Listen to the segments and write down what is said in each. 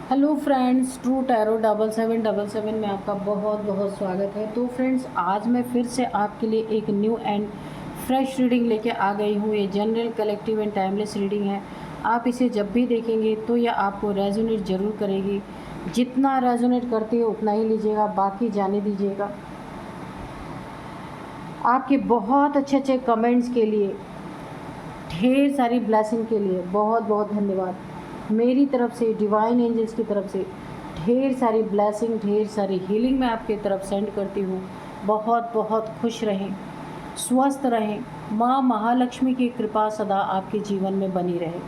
Hello friends, true tarot 7777 में आपका बहुत बहुत स्वागत है। तो फ्रेंड्स, आज मैं फिर से आपके लिए एक न्यू एंड फ्रेश रीडिंग लेके आ गई हूँ। ये general, collective and timeless reading है। आप इसे जब भी देखेंगे तो यह आपको रेजोनेट ज़रूर करेगी। जितना रेजोनेट करती है उतना ही लीजिएगा, बाकी जाने दीजिएगा। आपके बहुत अच्छे अच्छे कमेंट्स के लिए, ढेर सारी ब्लेसिंग के लिए बहुत बहुत धन्यवाद। मेरी तरफ से, डिवाइन एंजल्स की तरफ से ढेर सारी ब्लेसिंग, ढेर सारी हीलिंग मैं आपकी तरफ सेंड करती हूँ। बहुत बहुत खुश रहें, स्वस्थ रहें। माँ महालक्ष्मी की कृपा सदा आपके जीवन में बनी रहे।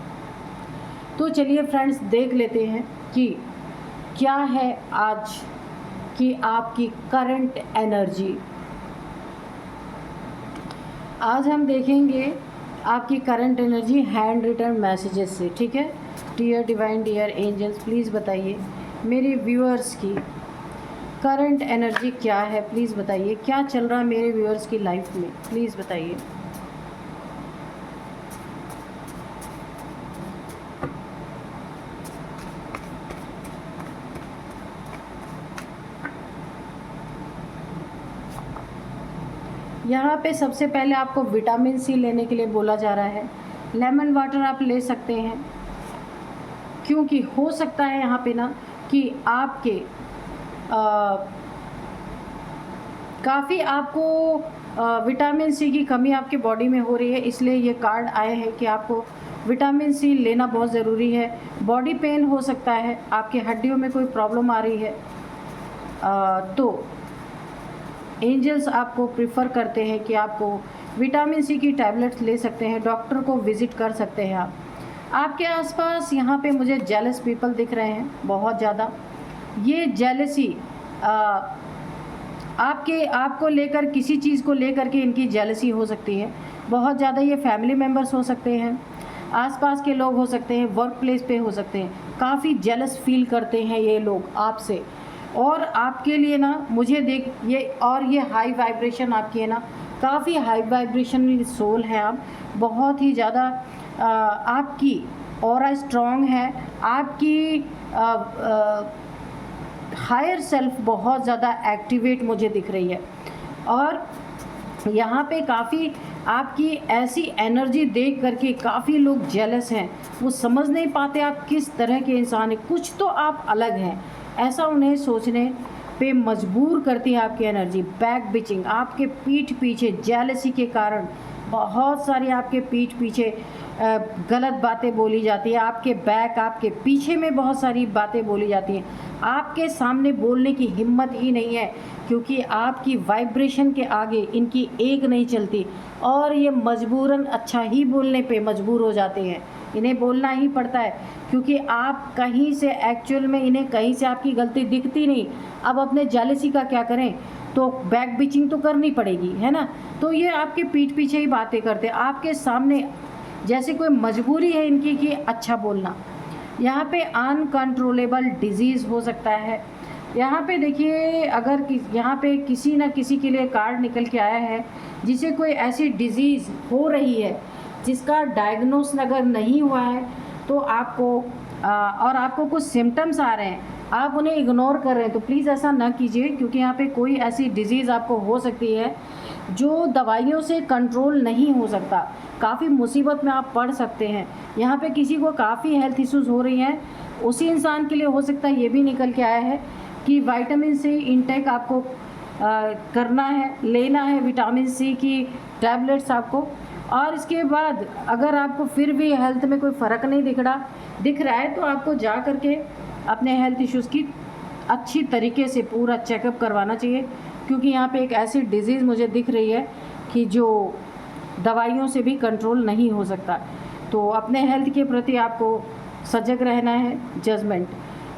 तो चलिए फ्रेंड्स, देख लेते हैं कि क्या है आज की आपकी करंट एनर्जी। आज हम देखेंगे आपकी current energy hand written messages से, ठीक है। Dear divine, dear angels, please बताइए मेरे व्यूअर्स की करंट एनर्जी क्या है। प्लीज़ बताइए क्या चल रहा है मेरे व्यूअर्स की लाइफ में, प्लीज़ बताइए। यहाँ पे सबसे पहले आपको विटामिन सी लेने के लिए बोला जा रहा है। लेमन वाटर आप ले सकते हैं, क्योंकि हो सकता है यहाँ पे ना कि आपके काफ़ी आपको विटामिन सी की कमी आपके बॉडी में हो रही है। इसलिए ये कार्ड आए हैं कि आपको विटामिन सी लेना बहुत ज़रूरी है। बॉडी पेन हो सकता है, आपके हड्डियों में कोई प्रॉब्लम आ रही है, तो एंजल्स आपको प्रिफ़र करते हैं कि आपको विटामिन सी की टैबलेट्स ले सकते हैं। डॉक्टर को विज़िट कर सकते हैं आप। आपके आसपास यहाँ पे मुझे जेलस पीपल दिख रहे हैं बहुत ज़्यादा। ये जेलसी आपको लेकर, किसी चीज़ को लेकर के इनकी जेलसी हो सकती है बहुत ज़्यादा। ये फैमिली मेम्बर्स हो सकते हैं, आसपास के लोग हो सकते हैं, वर्क प्लेस पे हो सकते हैं। काफ़ी जेलस फील करते हैं ये लोग आपसे। और आपके लिए ना मुझे ये हाई वाइब्रेशन आपकी है ना, काफ़ी हाई वाइब्रेशन सोल है आप। बहुत ही ज़्यादा आपकी ऑरा स्ट्रॉन्ग है। आपकी हायर सेल्फ बहुत ज़्यादा एक्टिवेट मुझे दिख रही है। और यहाँ पे काफ़ी आपकी ऐसी एनर्जी देख करके काफ़ी लोग जेलस हैं। वो समझ नहीं पाते आप किस तरह के इंसान हैं। कुछ तो आप अलग हैं, ऐसा उन्हें सोचने पे मजबूर करती है आपकी एनर्जी। बैक बिचिंग, आपके पीठ पीछे जेलसी के कारण बहुत सारी आपके पीठ पीछे गलत बातें बोली जाती है। आपके बैक, आपके पीछे में बहुत सारी बातें बोली जाती हैं। आपके सामने बोलने की हिम्मत ही नहीं है, क्योंकि आपकी वाइब्रेशन के आगे इनकी एक नहीं चलती। और ये मजबूरन अच्छा ही बोलने पे मजबूर हो जाते हैं। इन्हें बोलना ही पड़ता है, क्योंकि आप कहीं से एक्चुअल में इन्हें कहीं से आपकी गलती दिखती नहीं। अब अपने जेलसी का क्या करें, तो बैक बिचिंग तो करनी पड़ेगी, है ना। तो ये आपके पीठ पीछे ही बातें करते हैं, आपके सामने जैसे कोई मजबूरी है इनकी कि अच्छा बोलना। यहाँ पे अनकंट्रोलेबल डिजीज़ हो सकता है। यहाँ पे देखिए, अगर यहाँ पे किसी न किसी के लिए कार्ड निकल के आया है जिसे कोई ऐसी डिज़ीज़ हो रही है जिसका डायग्नोस अगर नहीं हुआ है, तो आपको और आपको कुछ सिम्टम्स आ रहे हैं, आप उन्हें इग्नोर कर रहे हैं, तो प्लीज़ ऐसा ना कीजिए। क्योंकि यहाँ पे कोई ऐसी डिज़ीज़ आपको हो सकती है जो दवाइयों से कंट्रोल नहीं हो सकता। काफ़ी मुसीबत में आप पड़ सकते हैं। यहाँ पे किसी को काफ़ी हेल्थ इश्यूज़ हो रही हैं, उसी इंसान के लिए हो सकता है। ये भी निकल के आया है कि विटामिन सी इंटेक आपको करना है, लेना है विटामिन सी की टैबलेट्स आपको। और इसके बाद अगर आपको फिर भी हेल्थ में कोई फ़र्क नहीं दिख रहा है, तो आपको जा कर के अपने हेल्थ इश्यूज़ की अच्छी तरीके से पूरा चेकअप करवाना चाहिए। क्योंकि यहाँ पे एक ऐसी डिज़ीज़ मुझे दिख रही है कि जो दवाइयों से भी कंट्रोल नहीं हो सकता। तो अपने हेल्थ के प्रति आपको सजग रहना है। जजमेंट,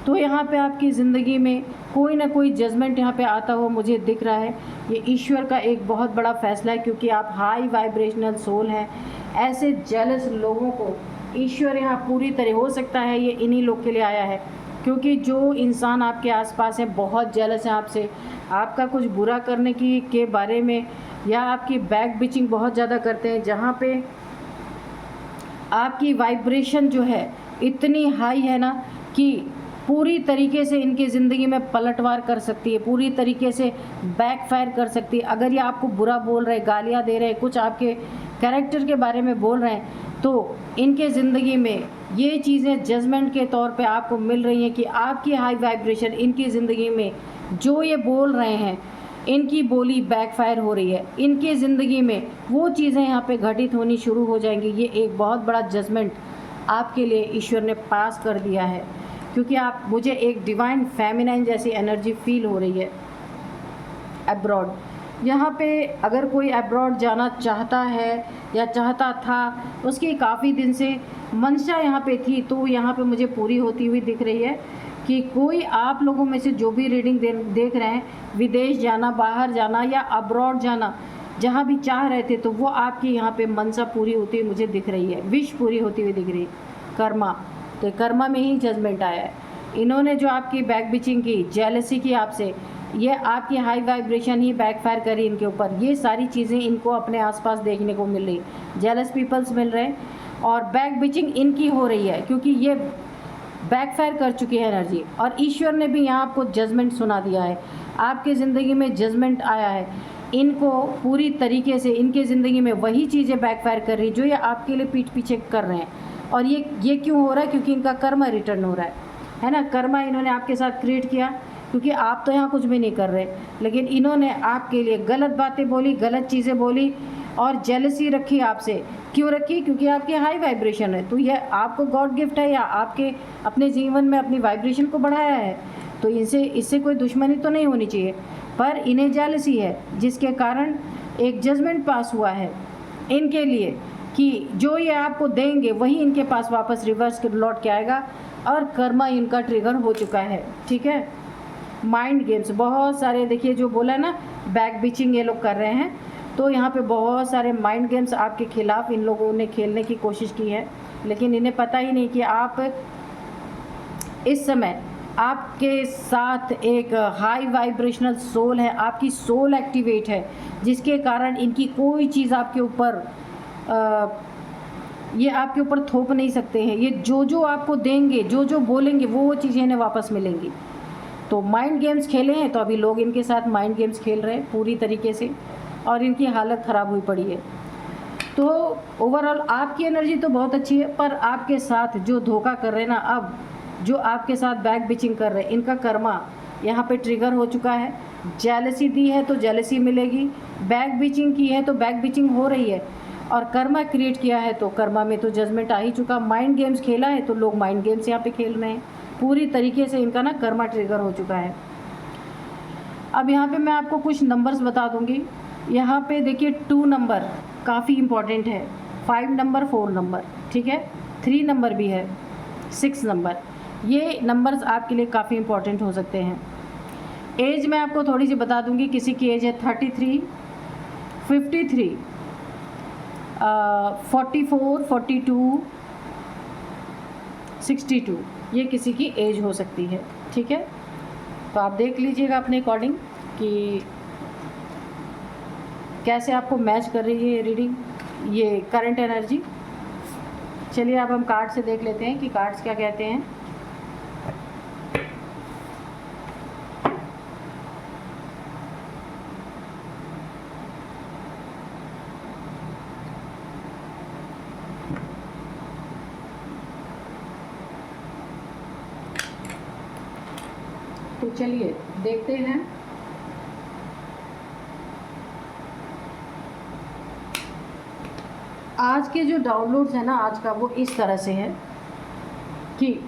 तो यहाँ पे आपकी ज़िंदगी में कोई ना कोई जजमेंट यहाँ पे आता हुआ मुझे दिख रहा है। ये ईश्वर का एक बहुत बड़ा फैसला है, क्योंकि आप हाई वाइब्रेशनल सोल हैं। ऐसे जेलस लोगों को ईश्वर यहाँ पूरी तरह, हो सकता है ये इन्हीं लोग के लिए आया है, क्योंकि जो इंसान आपके आसपास है बहुत जेलस है आपसे, आपका कुछ बुरा करने के बारे में, या आपकी बैक बिचिंग बहुत ज़्यादा करते हैं। जहाँ पे आपकी वाइब्रेशन जो है इतनी हाई है ना कि पूरी तरीके से इनकी ज़िंदगी में पलटवार कर सकती है, पूरी तरीके से बैकफायर कर सकती है। अगर ये आपको बुरा बोल रहे, गालियाँ दे रहे, कुछ आपके कैरेक्टर के बारे में बोल रहे हैं, तो इनके ज़िंदगी में ये चीज़ें जजमेंट के तौर पे आपको मिल रही हैं कि आपकी हाई वाइब्रेशन इनकी ज़िंदगी में जो ये बोल रहे हैं, इनकी बोली बैकफायर हो रही है, इनकी ज़िंदगी में वो चीज़ें यहाँ पे घटित होनी शुरू हो जाएंगी। ये एक बहुत बड़ा जजमेंट आपके लिए ईश्वर ने पास कर दिया है, क्योंकि आप, मुझे एक डिवाइन फेमिनाइन जैसी एनर्जी फील हो रही है। अब्रॉड, यहाँ पे अगर कोई अब्रॉड जाना चाहता है या चाहता था, उसकी काफ़ी दिन से मंशा यहाँ पे थी, तो यहाँ पे मुझे पूरी होती हुई दिख रही है कि कोई आप लोगों में से जो भी रीडिंग देख रहे हैं, विदेश जाना, बाहर जाना या अब्रॉड जाना, जहाँ भी चाह रहे थे, तो वो आपकी यहाँ पे मंशा पूरी होती हुई मुझे दिख रही है, विश पूरी होती हुई दिख रही है। कर्मा, तो कर्मा में ही जजमेंट आया है। इन्होंने जो आपकी बैक बिचिंग की, जेलसी की आपसे, ये आपकी हाई वाइब्रेशन ही बैकफायर करी इनके ऊपर। ये सारी चीज़ें इनको अपने आसपास देखने को मिल रही, जेलस पीपल्स मिल रहे हैं और बैक बिचिंग इनकी हो रही है, क्योंकि ये बैकफायर कर चुकी है एनर्जी। और ईश्वर ने भी यहाँ आपको जजमेंट सुना दिया है, आपके ज़िंदगी में जजमेंट आया है। इनको पूरी तरीके से इनके ज़िंदगी में वही चीज़ें बैकफायर कर रही जो ये आपके लिए पीठ पीछे कर रहे हैं। और ये क्यों हो रहा है? क्योंकि इनका कर्मा रिटर्न हो रहा है ना। कर्मा इन्होंने आपके साथ क्रिएट किया, क्योंकि आप तो यहाँ कुछ भी नहीं कर रहे, लेकिन इन्होंने आपके लिए गलत बातें बोली, गलत चीज़ें बोली और जेलसी रखी आपसे। क्यों रखी? क्योंकि आपकी हाई वाइब्रेशन है, तो यह आपको गॉड गिफ्ट है या आपके अपने जीवन में अपनी वाइब्रेशन को बढ़ाया है, तो इससे कोई दुश्मनी तो नहीं होनी चाहिए, पर इन्हें जेलसी है, जिसके कारण एक जजमेंट पास हुआ है इनके लिए कि जो ये आपको देंगे वही इनके पास वापस रिवर्स लौट के आएगा, और कर्मा इनका ट्रिगर हो चुका है। ठीक है। माइंड गेम्स बहुत सारे, देखिए जो बोला ना, बैक बिचिंग ये लोग कर रहे हैं, तो यहाँ पे बहुत सारे माइंड गेम्स आपके खिलाफ इन लोगों ने खेलने की कोशिश की है, लेकिन इन्हें पता ही नहीं कि आप इस समय, आपके साथ एक हाई वाइब्रेशनल सोल है, आपकी सोल एक्टिवेट है, जिसके कारण इनकी कोई चीज़ आपके ऊपर ये आपके ऊपर थोप नहीं सकते हैं। ये जो आपको देंगे, जो बोलेंगे, वो चीज़ें इन्हें वापस मिलेंगी। तो माइंड गेम्स खेले हैं, तो अभी लोग इनके साथ माइंड गेम्स खेल रहे हैं पूरी तरीके से, और इनकी हालत ख़राब हुई पड़ी है। तो ओवरऑल आपकी एनर्जी तो बहुत अच्छी है, पर आपके साथ जो धोखा कर रहे हैं ना, अब जो आपके साथ बैक बिचिंग कर रहे हैं, इनका कर्मा यहाँ पे ट्रिगर हो चुका है। जेलसी दी है तो जेलसी मिलेगी, बैक बिचिंग की है तो बैक बिचिंग हो रही है, और कर्मा क्रिएट किया है तो कर्मा में तो जजमेंट आ ही चुका। माइंड गेम्स खेला है तो लोग माइंड गेम्स यहाँ पे खेल रहे हैं, पूरी तरीके से इनका ना कर्मा ट्रिगर हो चुका है। अब यहाँ पे मैं आपको कुछ नंबर्स बता दूँगी। यहाँ पे देखिए 2 नंबर काफ़ी इम्पॉर्टेंट है, 5 नंबर, 4 नंबर, ठीक है, 3 नंबर भी है, 6 नंबर, ये नंबर्स आपके लिए काफ़ी इम्पॉर्टेंट हो सकते हैं। एज मैं आपको थोड़ी सी बता दूँगी, किसी की एज है 33, 53, 44, 42, 62, ये किसी की एज हो सकती है। ठीक है, तो आप देख लीजिएगा अपने अकॉर्डिंग कि कैसे आपको मैच कर रही है ये रीडिंग, ये करंट एनर्जी। चलिए अब हम कार्ड से देख लेते हैं कि कार्ड्स क्या कहते हैं। तो चलिए देखते हैं। आज के जो डाउनलोड्स है ना आज का, वो इस तरह से है कि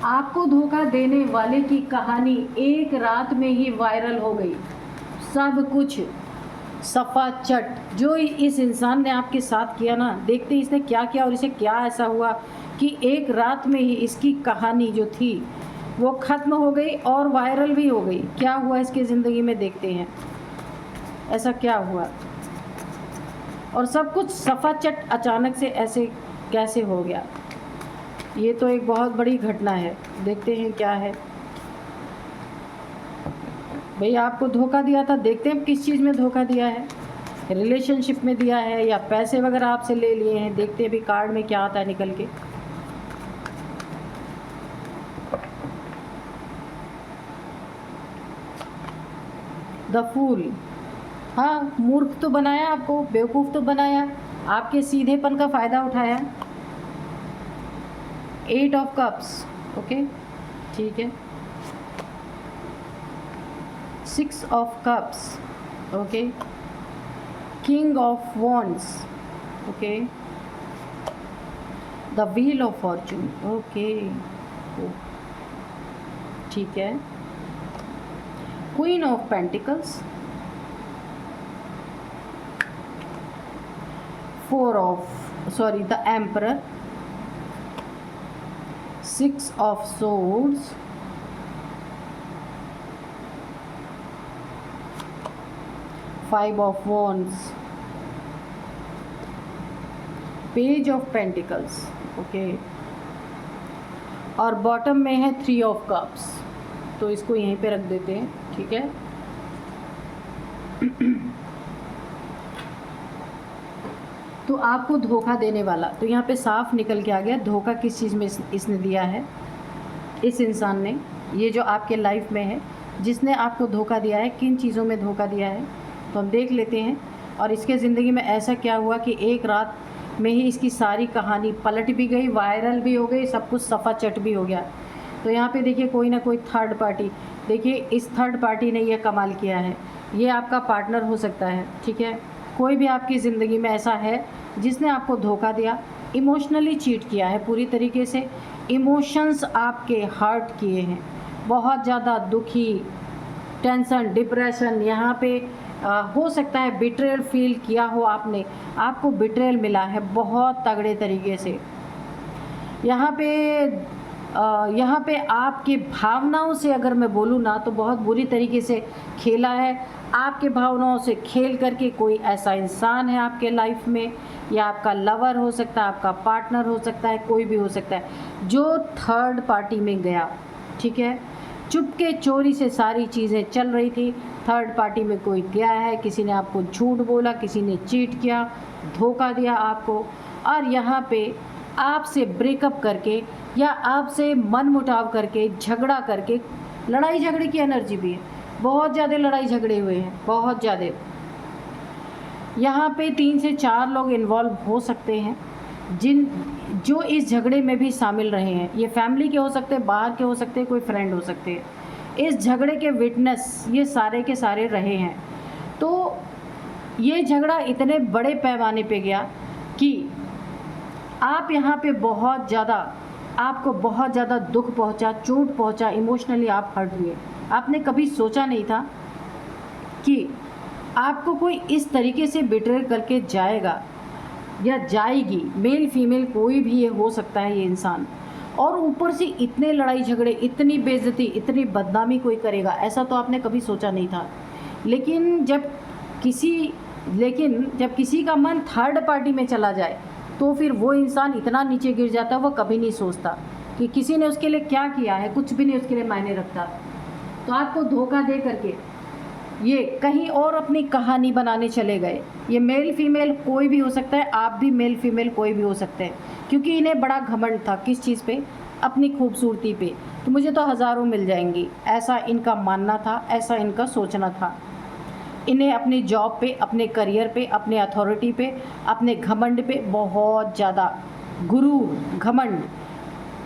आपको धोखा देने वाले की कहानी एक रात में ही वायरल हो गई। सब कुछ सफ़ा चट जो इस इंसान ने आपके साथ किया ना, देखते इसने क्या किया और इसे क्या ऐसा हुआ कि एक रात में ही इसकी कहानी जो थी वो ख़त्म हो गई और वायरल भी हो गई। क्या हुआ इसकी ज़िंदगी में, देखते हैं ऐसा क्या हुआ। और सब कुछ सफ़ाचट अचानक से ऐसे कैसे हो गया, ये तो एक बहुत बड़ी घटना है। देखते हैं क्या है। भाई आपको धोखा दिया था, देखते हैं किस चीज़ में धोखा दिया है, रिलेशनशिप में दिया है या पैसे वगैरह आपसे ले लिए हैं। देखते हैं भी कार्ड में क्या आता है निकल के। द फूल, हाँ मूर्ख तो बनाया आपको, बेवकूफ़ तो बनाया, आपके सीधेपन का फ़ायदा उठाया। 8 ऑफ कप्स, ओके ठीक है। 6 of cups, okay. King of wands, okay. The wheel of Fortune, okay ठीक है। Queen of pentacles, 4 of sorry the emperor, 6 of swords, 5 of wands, page of pentacles, okay. और बॉटम में है 3 of cups, तो इसको यहीं पे रख देते हैं, ठीक है। तो आपको धोखा देने वाला, तो यहाँ पे साफ निकल के आ गया धोखा किस चीज़ में इसने दिया है, इस इंसान ने, ये जो आपके लाइफ में है जिसने आपको धोखा दिया है, किन चीज़ों में धोखा दिया है, तो हम देख लेते हैं। और इसके ज़िंदगी में ऐसा क्या हुआ कि एक रात में ही इसकी सारी कहानी पलट भी गई, वायरल भी हो गई, सब कुछ सफ़ा चट भी हो गया। तो यहाँ पे देखिए कोई ना कोई थर्ड पार्टी, देखिए इस थर्ड पार्टी ने यह कमाल किया है, ये आपका पार्टनर हो सकता है, ठीक है। कोई भी आपकी ज़िंदगी में ऐसा है जिसने आपको धोखा दिया, इमोशनली चीट किया है, पूरी तरीके से इमोशंस आपके हर्ट किए हैं, बहुत ज़्यादा दुखी, टेंशन, डिप्रेशन, यहाँ पे हो सकता है बिट्रेयल फील किया हो आपने, आपको बिट्रेयल मिला है बहुत तगड़े तरीके से। यहाँ पे आपके भावनाओं से अगर मैं बोलूँ ना तो बहुत बुरी तरीके से खेला है, आपके भावनाओं से खेल करके कोई ऐसा इंसान है आपके लाइफ में, या आपका लवर हो सकता है, आपका पार्टनर हो सकता है, कोई भी हो सकता है जो थर्ड पार्टी में गया, ठीक है। चुपके चोरी से सारी चीज़ें चल रही थी, थर्ड पार्टी में कोई गया है, किसी ने आपको झूठ बोला, किसी ने चीट किया, धोखा दिया आपको, और यहाँ पे आपसे ब्रेकअप करके या आपसे मनमुटाव करके, झगड़ा करके, लड़ाई झगड़े की एनर्जी भी है, बहुत ज़्यादा लड़ाई झगड़े हुए हैं, बहुत ज़्यादा। यहाँ पे 3 से 4 लोग इन्वॉल्व हो सकते हैं जो इस झगड़े में भी शामिल रहे हैं। ये फैमिली के हो सकते हैं, बाहर के हो सकते हैं, कोई फ्रेंड हो सकते हैं। इस झगड़े के विटनेस ये सारे के सारे रहे हैं। तो ये झगड़ा इतने बड़े पैमाने पे गया कि आप यहाँ पे आपको बहुत ज़्यादा दुख पहुँचा, चोट पहुँचा, इमोशनली आप हर्ट हुए। आपने कभी सोचा नहीं था कि आपको कोई इस तरीके से बिट्रेल करके जाएगा या जाएगी, मेल फीमेल कोई भी ये हो सकता है ये इंसान, और ऊपर से इतने लड़ाई झगड़े, इतनी बेइज्जती, इतनी बदनामी कोई करेगा, ऐसा तो आपने कभी सोचा नहीं था। लेकिन जब किसी का मन थर्ड पार्टी में चला जाए तो फिर वो इंसान इतना नीचे गिर जाता है, वो कभी नहीं सोचता कि किसी ने उसके लिए क्या किया है, कुछ भी नहीं उसके लिए मायने रखता। तो आपको धोखा दे करके ये कहीं और अपनी कहानी बनाने चले गए। ये मेल फीमेल कोई भी हो सकता है, आप भी मेल फीमेल कोई भी हो सकते हैं, क्योंकि इन्हें बड़ा घमंड था किस चीज़ पे, अपनी खूबसूरती पे। तो मुझे तो हज़ारों मिल जाएंगी, ऐसा इनका मानना था, ऐसा इनका सोचना था। इन्हें अपनी जॉब पे, अपने करियर पे, अपने अथॉरिटी पे, अपने घमंड पे बहुत ज़्यादा गुरूर, घमंड,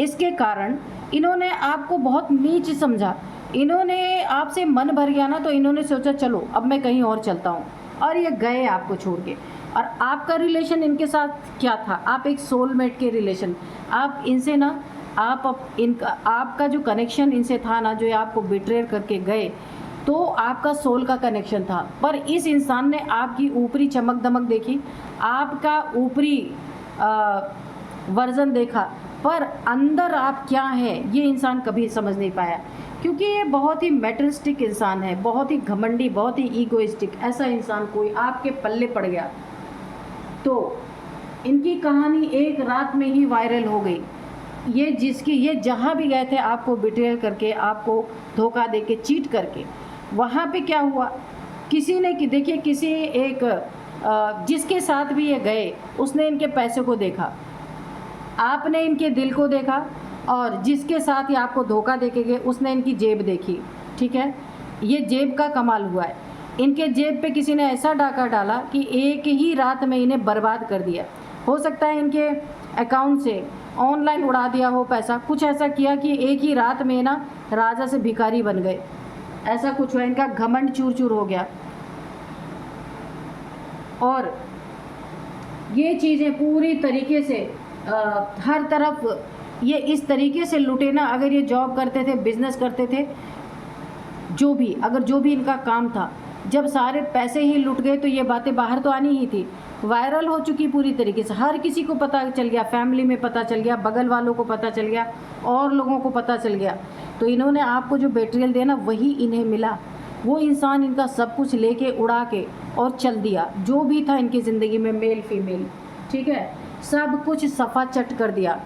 इसके कारण इन्होंने आपको बहुत नीच समझा। इन्होंने आपसे मन भर गया ना, तो इन्होंने सोचा चलो अब मैं कहीं और चलता हूँ, और ये गए आपको छोड़ के। और आपका रिलेशन इनके साथ क्या था, आप एक सोलमेट के रिलेशन, आप इनसे ना, आपका जो कनेक्शन इनसे था ना, जो आपको बिट्रेयर करके गए, तो आपका सोल का कनेक्शन था। पर इस इंसान ने आपकी ऊपरी चमक दमक देखी, आपका ऊपरी वर्जन देखा, पर अंदर आप क्या है ये इंसान कभी समझ नहीं पाया, क्योंकि ये बहुत ही मेटरिस्टिक इंसान है, बहुत ही घमंडी, बहुत ही ईगोइस्टिक। ऐसा इंसान कोई आपके पल्ले पड़ गया तो इनकी कहानी एक रात में ही वायरल हो गई। ये जहाँ भी गए थे आपको बिट्रेयल करके, आपको धोखा दे के, चीट करके, वहाँ पे क्या हुआ, किसी ने कि देखिए किसी एक जिसके साथ भी ये गए उसने इनके पैसे को देखा, आपने इनके दिल को देखा, और जिसके साथ ही आपको धोखा दे के गए उसने इनकी जेब देखी, ठीक है। ये जेब का कमाल हुआ है। इनके जेब पे किसी ने ऐसा डाका डाला कि एक ही रात में इन्हें बर्बाद कर दिया। हो सकता है इनके अकाउंट से ऑनलाइन उड़ा दिया हो पैसा, कुछ ऐसा किया कि एक ही रात में ना राजा से भिखारी बन गए, ऐसा कुछ हुआ। इनका घमंड चूर चूर हो गया। और ये चीज़ें पूरी तरीके से हर तरफ ये इस तरीके से लुटे ना। अगर ये जॉब करते थे, बिजनेस करते थे, जो भी इनका काम था, जब सारे पैसे ही लुट गए तो ये बातें बाहर तो आनी ही थी। वायरल हो चुकी पूरी तरीके से, हर किसी को पता चल गया, फैमिली में पता चल गया, बगल वालों को पता चल गया, और लोगों को पता चल गया। तो इन्होंने आपको जो बेट्रियल दिया ना, वही इन्हें मिला। वो इंसान इनका सब कुछ लेके उड़ा के और चल दिया, जो भी था इनकी ज़िंदगी में, मेल फीमेल, ठीक है, सब कुछ सफ़ा चट कर दिया।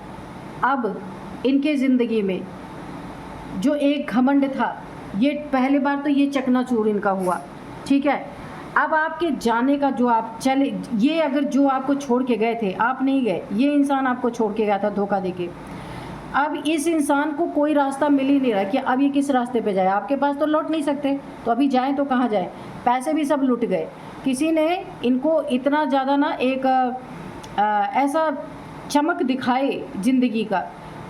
अब इनके ज़िंदगी में जो एक घमंड था, ये पहली बार तो ये चकनाचूर इनका हुआ, ठीक है। अब आपके जाने का जो आप चले, ये अगर जो आपको छोड़ के गए थे, आप नहीं गए, ये इंसान आपको छोड़ के गया था धोखा देके। अब इस इंसान को कोई रास्ता मिल ही नहीं रहा कि अब ये किस रास्ते पे जाए। आपके पास तो लौट नहीं सकते, तो अभी जाएं तो कहाँ जाएं। पैसे भी सब लुट गए। किसी ने इनको इतना ज़्यादा ना एक ऐसा चमक दिखाए ज़िंदगी का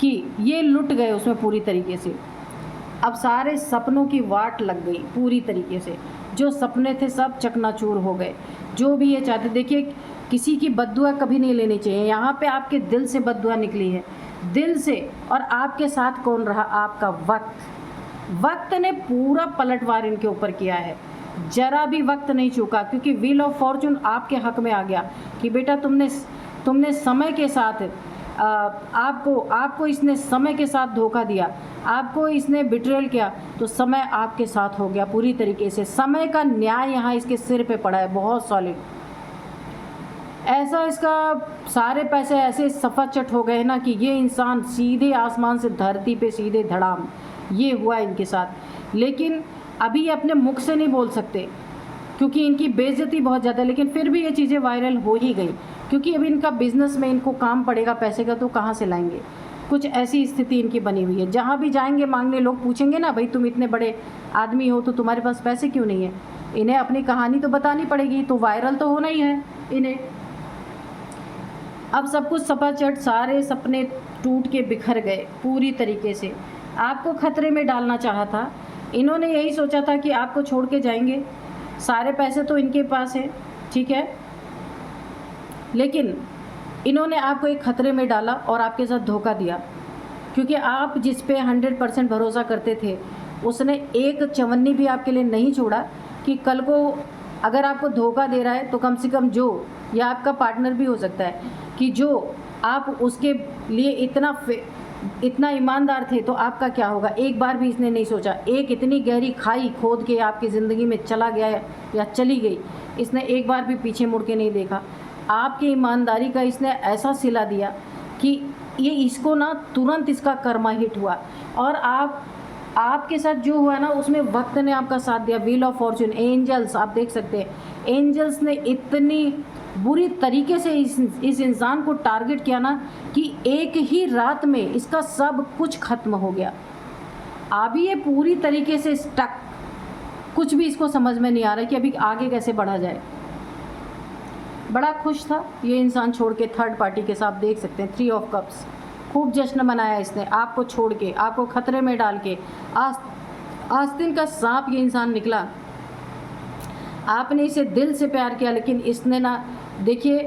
कि ये लुट गए उसमें पूरी तरीके से। अब सारे सपनों की वाट लग गई पूरी तरीके से, जो सपने थे सब चकनाचूर हो गए। जो भी ये चाहते, देखिए किसी की बद्दुआ कभी नहीं लेनी चाहिए। यहाँ पे आपके दिल से बद्दुआ निकली है, दिल से। और आपके साथ कौन रहा? आपका वक्त ने पूरा पलटवार इनके ऊपर किया है। जरा भी वक्त नहीं चूका, क्योंकि व्हील ऑफ फॉर्चून आपके हक में आ गया कि बेटा तुमने समय के साथ आपको इसने समय के साथ धोखा दिया, आपको इसने बिट्रेल किया, तो समय आपके साथ हो गया पूरी तरीके से। समय का न्याय यहाँ इसके सिर पे पड़ा है, बहुत सॉलिड। ऐसा इसका सारे पैसे ऐसे सफाचट हो गए ना कि ये इंसान सीधे आसमान से धरती पे सीधे धड़ाम, ये हुआ इनके साथ। लेकिन अभी ये अपने मुख से नहीं बोल सकते क्योंकि इनकी बेइज्जती बहुत ज़्यादा है, लेकिन फिर भी ये चीज़ें वायरल हो ही गई क्योंकि अभी इनका बिज़नेस में इनको काम पड़ेगा पैसे का, तो कहाँ से लाएंगे। कुछ ऐसी स्थिति इनकी बनी हुई है। जहाँ भी जाएंगे मांगने, लोग पूछेंगे ना, भाई तुम इतने बड़े आदमी हो तो तुम्हारे पास पैसे क्यों नहीं है। इन्हें अपनी कहानी तो बतानी पड़ेगी, तो वायरल तो होना ही है इन्हें। अब सब कुछ सपाचट, सारे सपने टूट के बिखर गए पूरी तरीके से। आपको खतरे में डालना चाहा था। इन्होंने यही सोचा था कि आपको छोड़ के जाएंगे, सारे पैसे तो इनके पास है, ठीक है, लेकिन इन्होंने आपको एक खतरे में डाला और आपके साथ धोखा दिया। क्योंकि आप जिस पे 100% भरोसा करते थे, उसने एक चवन्नी भी आपके लिए नहीं छोड़ा कि कल को अगर आपको धोखा दे रहा है तो कम से कम जो, या आपका पार्टनर भी हो सकता है, कि जो आप उसके लिए इतना ईमानदार थे तो आपका क्या होगा, एक बार भी इसने नहीं सोचा। एक इतनी गहरी खाई खोद के आपकी ज़िंदगी में चला गया या चली गई, इसने एक बार भी पीछे मुड़ के नहीं देखा। आपकी ईमानदारी का इसने ऐसा सिला दिया कि ये इसको ना तुरंत इसका कर्मा हिट हुआ। और आपके साथ जो हुआ ना, उसमें वक्त ने आपका साथ दिया। व्हील ऑफ फॉर्चून, एंजल्स, आप देख सकते हैं एंजल्स ने इतनी बुरी तरीके से इस इंसान को टारगेट किया ना कि एक ही रात में इसका सब कुछ खत्म हो गया। अभी ये पूरी तरीके से स्टक, कुछ भी इसको समझ में नहीं आ रहा कि अभी आगे कैसे बढ़ा जाए। बड़ा खुश था ये इंसान छोड़ के थर्ड पार्टी के साथ, देख सकते हैं 3 ऑफ कप्स। खूब जश्न मनाया इसने, आपको छोड़ के, आपको खतरे में डाल के। आस्तीन का सांप ये इंसान निकला। आपने इसे दिल से प्यार किया, लेकिन इसने ना, देखिए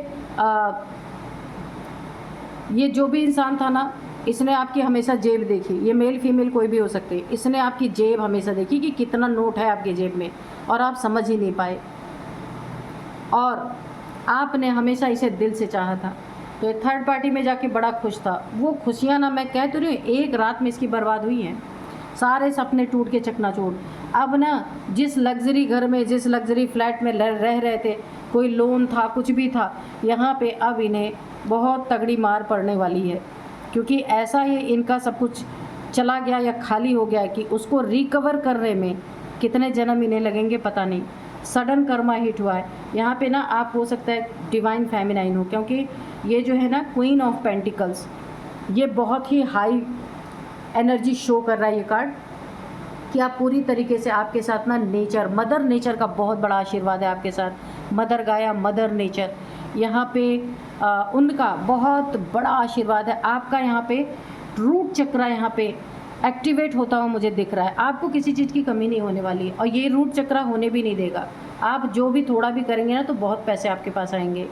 ये जो भी इंसान था ना, इसने आपकी हमेशा जेब देखी। ये मेल फीमेल कोई भी हो सकते, इसने आपकी जेब हमेशा देखी कि कितना नोट है आपकी जेब में, और आप समझ ही नहीं पाए। और आपने हमेशा इसे दिल से चाहा था। तो ये थर्ड पार्टी में जाके बड़ा खुश था। वो खुशियाँ ना, मैं कह तो रही हूँ, एक रात में इसकी बर्बाद हुई हैं। सारे सपने टूट के चकनाचूर। अब ना, जिस लग्जरी घर में, जिस लग्जरी फ्लैट में रह रहे थे, कोई लोन था, कुछ भी था, यहाँ पे अब इन्हें बहुत तगड़ी मार पड़ने वाली है। क्योंकि ऐसा ही इनका सब कुछ चला गया या खाली हो गया कि उसको रिकवर करने में कितने जन्म इन्हें लगेंगे पता नहीं। सडन कर्मा हिट हुआ है यहाँ पे ना। आप हो सकता है डिवाइन फेमिनाइन हो, क्योंकि ये जो है ना क्वीन ऑफ पेंटिकल्स, ये बहुत ही हाई एनर्जी शो कर रहा है ये कार्ड। कि आप पूरी तरीके से, आपके साथ ना नेचर, मदर नेचर का बहुत बड़ा आशीर्वाद है आपके साथ। मदर गाया, मदर नेचर, यहाँ पे उनका बहुत बड़ा आशीर्वाद है आपका। यहाँ पे रूट चक्रा यहाँ पे एक्टिवेट होता हुआ मुझे दिख रहा है। आपको किसी चीज़ की कमी नहीं होने वाली है और ये रूट चक्रा होने भी नहीं देगा। आप जो भी थोड़ा भी करेंगे ना तो बहुत पैसे आपके पास आएंगे।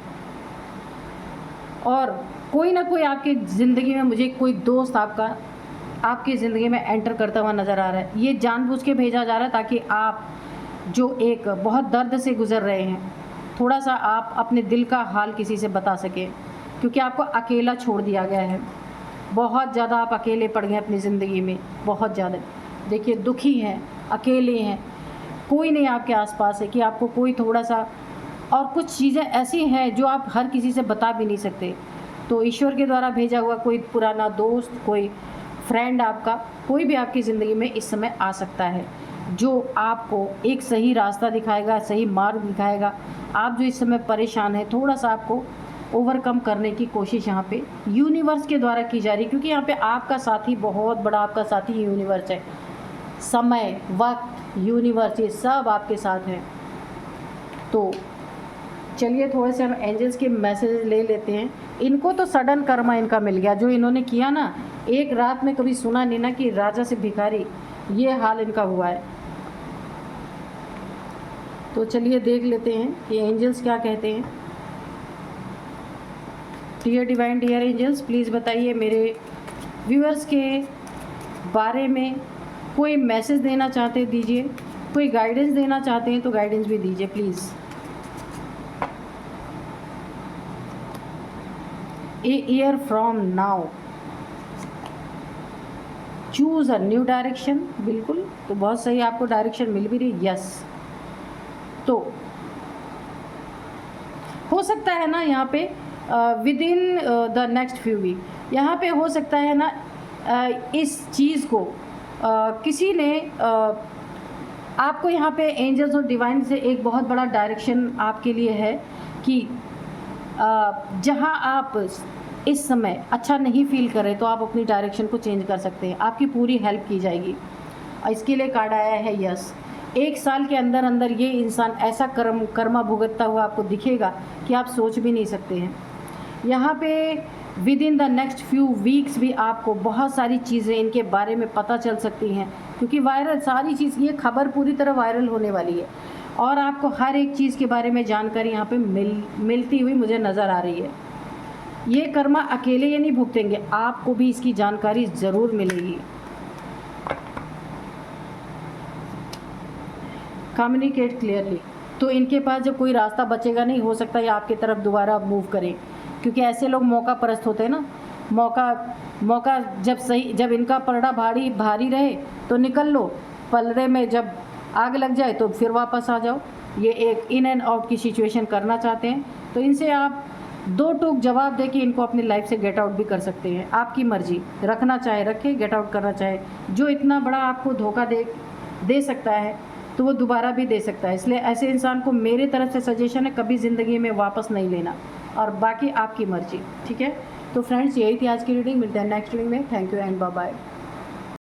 और कोई ना कोई आपकी ज़िंदगी में, मुझे कोई दोस्त आपकी ज़िंदगी में एंटर करता हुआ नज़र आ रहा है। ये जानबूझ के भेजा जा रहा है ताकि आप जो एक बहुत दर्द से गुज़र रहे हैं, थोड़ा सा आप अपने दिल का हाल किसी से बता सकें, क्योंकि आपको अकेला छोड़ दिया गया है। बहुत ज़्यादा आप अकेले पड़ गए अपनी ज़िंदगी में, बहुत ज़्यादा। देखिए, दुखी हैं, अकेले हैं, कोई नहीं आपके आसपास है कि आपको कोई थोड़ा सा, और कुछ चीज़ें ऐसी हैं जो आप हर किसी से बता भी नहीं सकते। तो ईश्वर के द्वारा भेजा हुआ कोई पुराना दोस्त, कोई फ्रेंड आपका, कोई भी आपकी ज़िंदगी में इस समय आ सकता है, जो आपको एक सही रास्ता दिखाएगा, सही मार्ग दिखाएगा। आप जो इस समय परेशान हैं, थोड़ा सा आपको ओवरकम करने की कोशिश यहाँ पे यूनिवर्स के द्वारा की जा रही है, क्योंकि यहाँ पे आपका साथी, बहुत बड़ा आपका साथी यूनिवर्स है। समय, वक्त, यूनिवर्स, ये सब आपके साथ हैं। तो चलिए थोड़े से हम एंजल्स के मैसेज ले लेते हैं। इनको तो सडन कर्मा इनका मिल गया, जो इन्होंने किया ना, एक रात में कभी सुना नहीं ना कि राजा से भिखारी, ये हाल इनका हुआ है। तो चलिए देख लेते हैं कि एंजल्स क्या कहते हैं। Dear divine, dear angels, please बताइए मेरे व्यूअर्स के बारे में। कोई मैसेज देना चाहते हैं दीजिए, कोई गाइडेंस देना चाहते हैं तो गाइडेंस भी दीजिए please. A year from now, choose a new direction. बिल्कुल, तो बहुत सही, आपको डायरेक्शन मिल भी रही। यस, तो हो सकता है ना यहाँ पे within the next few week, यहाँ पे हो सकता है ना इस चीज़ को किसी ने आपको यहाँ पे एंजल्स और डिवाइन से एक बहुत बड़ा डायरेक्शन आपके लिए है कि जहाँ आप इस समय अच्छा नहीं फील कर रहे तो आप अपनी डायरेक्शन को चेंज कर सकते हैं। आपकी पूरी हेल्प की जाएगी। इसके लिए कार्ड आया है यस। 1 साल के अंदर अंदर ये इंसान ऐसा कर्मा भुगतता हुआ आपको दिखेगा कि आप सोच भी नहीं सकते हैं। यहाँ पे within the next few weeks भी आपको बहुत सारी चीज़ें इनके बारे में पता चल सकती हैं, क्योंकि वायरल सारी चीज़, ये खबर पूरी तरह वायरल होने वाली है और आपको हर एक चीज़ के बारे में जानकारी यहाँ पे मिलती हुई मुझे नज़र आ रही है। ये कर्मा अकेले ये नहीं भुगतेंगे, आपको भी इसकी जानकारी ज़रूर मिलेगी। कम्युनिकेट क्लियरली, तो इनके पास जब कोई रास्ता बचेगा नहीं, हो सकता है आपकी तरफ दोबारा मूव करें, क्योंकि ऐसे लोग मौका परस्त होते हैं ना। मौका जब इनका पलड़ा भारी रहे तो निकल लो, पलड़े में जब आग लग जाए तो फिर वापस आ जाओ। ये एक इन एंड आउट की सिचुएशन करना चाहते हैं, तो इनसे आप 2 टूक जवाब दे के इनको अपनी लाइफ से गेट आउट भी कर सकते हैं। आपकी मर्जी, रखना चाहे रखे, गेट आउट करना चाहे। जो इतना बड़ा आपको धोखा दे सकता है तो वो दोबारा भी दे सकता है। इसलिए ऐसे इंसान को मेरे तरफ से सजेशन है, कभी ज़िंदगी में वापस नहीं लेना, और बाकी आपकी मर्जी। ठीक है, तो फ्रेंड्स यही थी आज की रीडिंग। मिलते हैं नेक्स्ट रीडिंग में। Thank you and bye bye.